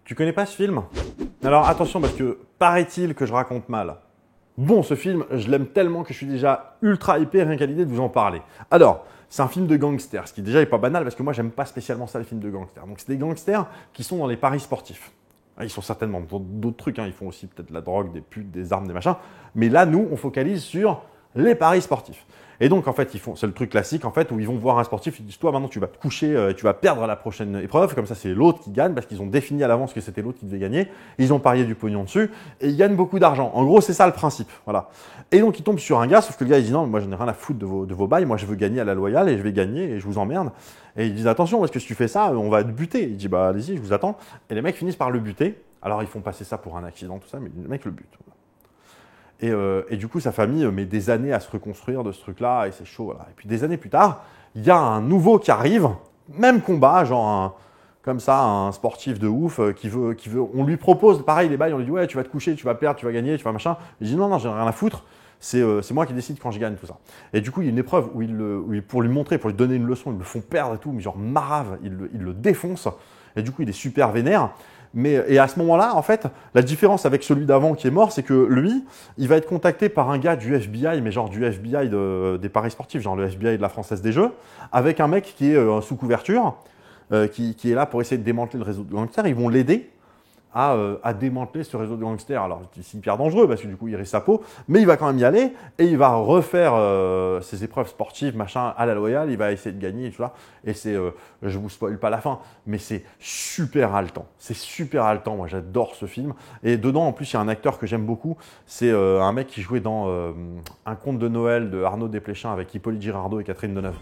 Tu connais pas ce film? Alors attention parce que paraît-il que je raconte mal. Bon, ce film, je l'aime tellement que je suis déjà ultra hypé rien qu'à l'idée de vous en parler. Alors, c'est un film de gangsters, ce qui déjà est pas banal parce que moi j'aime pas spécialement ça les films de gangsters. Donc c'est des gangsters qui sont dans les paris sportifs. Ils sont certainement dans d'autres trucs, hein. Ils font aussi peut-être de la drogue, des putes, des armes, des machins. Mais là, nous, on focalise sur les paris sportifs. Et donc, en fait, c'est le truc classique, en fait, où ils vont voir un sportif, ils disent, toi, maintenant, tu vas te coucher, tu vas perdre la prochaine épreuve. Comme ça, c'est l'autre qui gagne, parce qu'ils ont défini à l'avance que c'était l'autre qui devait gagner. Ils ont parié du pognon dessus, et ils gagnent beaucoup d'argent. En gros, c'est ça le principe. Voilà. Et donc, ils tombent sur un gars, sauf que le gars, il dit, non, moi, j'en ai rien à foutre de vos bails. Moi, je veux gagner à la loyale, et je vais gagner, et je vous emmerde. Et ils disent, attention, parce que si tu fais ça, on va te buter. Il dit, bah, allez-y, je vous attends. Et les mecs finissent par le buter. Alors, ils font passer ça pour un accident, tout ça, mais le mec le bute. Et du coup, sa famille met des années à se reconstruire de ce truc-là, et c'est chaud. Voilà. Et puis des années plus tard, il y a un nouveau qui arrive, même combat, genre comme ça, un sportif de ouf qui veut. On lui propose, pareil, les bails, on lui dit ouais, tu vas te coucher, tu vas perdre, tu vas gagner, tu vas machin. Il dit non, non, j'ai rien à foutre. C'est moi qui décide quand je gagne, tout ça. Et du coup, il y a une épreuve où pour lui montrer, pour lui donner une leçon, ils le font perdre et tout, mais genre marave, il le défonce. Et du coup, il est super vénère. Et à ce moment-là, en fait, la différence avec celui d'avant qui est mort, c'est que lui, il va être contacté par un gars du FBI, mais genre du FBI des paris sportifs, genre le FBI de la Française des Jeux, avec un mec qui est sous couverture, qui est là pour essayer de démanteler le réseau de gangsters. Ils vont l'aider à démanteler ce réseau de gangsters. Alors, c'est hyper dangereux parce que du coup, il risque sa peau, mais il va quand même y aller et il va refaire ses épreuves sportives, machin, à la loyale. Il va essayer de gagner et tout ça. Et je vous spoil pas la fin, mais c'est super haletant. C'est super haletant. Moi, j'adore ce film. Et dedans, en plus, il y a un acteur que j'aime beaucoup. C'est un mec qui jouait dans Un conte de Noël de Arnaud Desplechin avec Hippolyte Girardot et Catherine Deneuve.